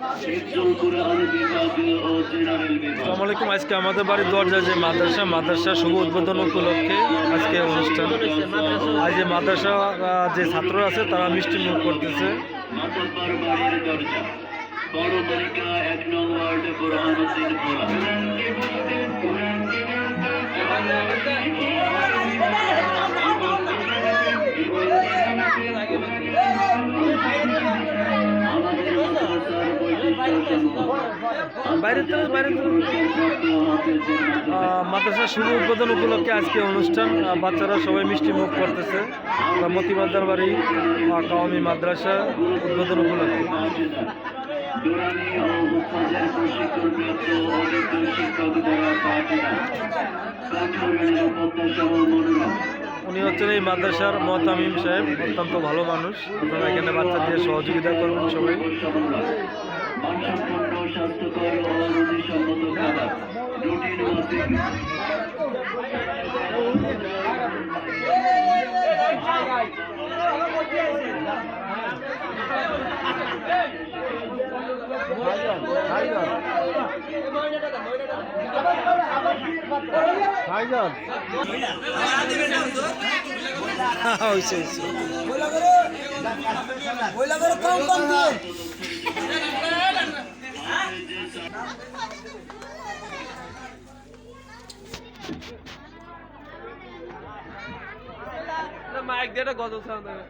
আসসালামু আলাইকুম। আজকে আমাদের বাড়ির দরজায় যে মাদ্রাসা শুভ উদ্বোধন উপলক্ষে আজকে অনুষ্ঠান। আজ যে মাদ্রাসা যে ছাত্র আছে তারা মিষ্টি মুখ করতেছে। বড় তালিকা 1 নং ওয়ার্ড বুরহানুদ্দিন ভোলা। মাদ্রাসা শুভ উদ্বোধন উপলক্ষে আজকে অনুষ্ঠান। বাচ্চারা সবাই মিষ্টি মুখ করতেছে মতিবাদ্দার বাড়ি কাওমি মাদ্রাসা উদ্বোধন উপলক্ষে। উনি হচ্ছেন এই মাদ্রাসার মোহতামিম সাহেব, অত্যন্ত ভালো মানুষ। আপনারা এখানে বাচ্চাদের সহযোগিতা করবেন সবাই। স্বাস্থ্যকর ও রুচিসম্মত খাবার রুটিন মাফিক মাইক দিয়ে একটা গজল সাউন্ড দেবে।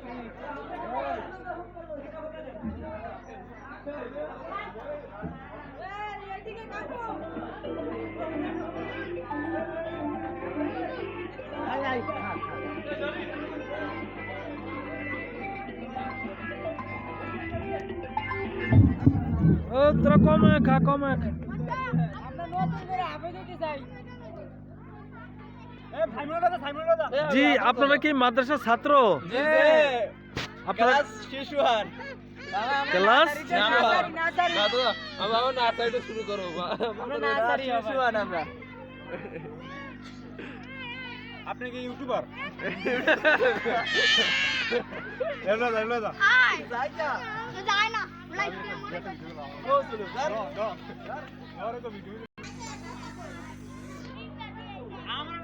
ও তোরা কমে খা। জি, আপনারা কি মাদ্রাসার ছাত্র? আপনারা ক্লাস শুরু করো। আপনি কি ইউটিউবার? আমার